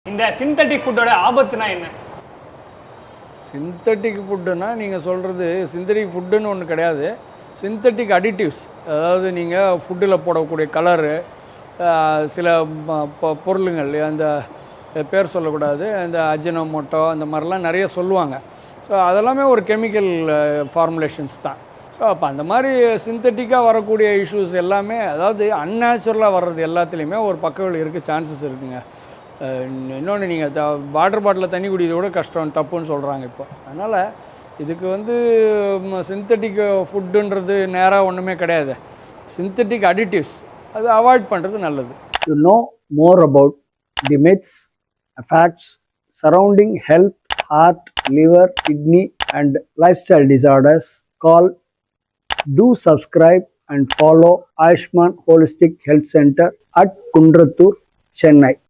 இந்த சிந்தட்டிக் ஃபுட்டோட ஆபத்துனா என்ன? சிந்தட்டிக் ஃபுட்டுன்னா நீங்கள் சொல்கிறது சிந்தட்டிக் ஃபுட்டுன்னு ஒன்று கிடையாது. சிந்தட்டிக் அடிட்டிவ்ஸ், அதாவது நீங்கள் ஃபுட்டில் போடக்கூடிய கலரு, சில பொருளுங்கள், அந்த பேர் சொல்லக்கூடாது, அந்த அஜினோமோட்டோ அந்த மாதிரிலாம் நிறைய சொல்லுவாங்க. ஸோ அதெல்லாமே ஒரு கெமிக்கல் ஃபார்முலேஷன்ஸ் தான். ஸோ அப்போ அந்த மாதிரி சிந்தட்டிக்காக வரக்கூடிய இஷ்யூஸ் எல்லாமே, அதாவது அன்நேச்சுரலாக வர்றது எல்லாத்துலேயுமே ஒரு பக்கவிளைவு இருக்க சான்சஸ் இருக்குங்க. இன்னொன்று, நீங்கள் வாட்டர் பாட்டிலில் தண்ணி குடிக்கிறது கூட கஷ்டம், தப்புன்னு சொல்கிறாங்க இப்போ. அதனால் இதுக்கு சிந்தட்டிக் ஃபுட்டுன்றது நேராக ஒன்றுமே கிடையாது. சிந்தட்டிக் அடிட்டிவ்ஸ் அது அவாய்ட் பண்ணுறது நல்லது. To know more about the myths, facts surrounding health, heart, liver, kidney and lifestyle disorders, do subscribe and follow Ayushman Holistic Health Center at Kundrathur, Chennai.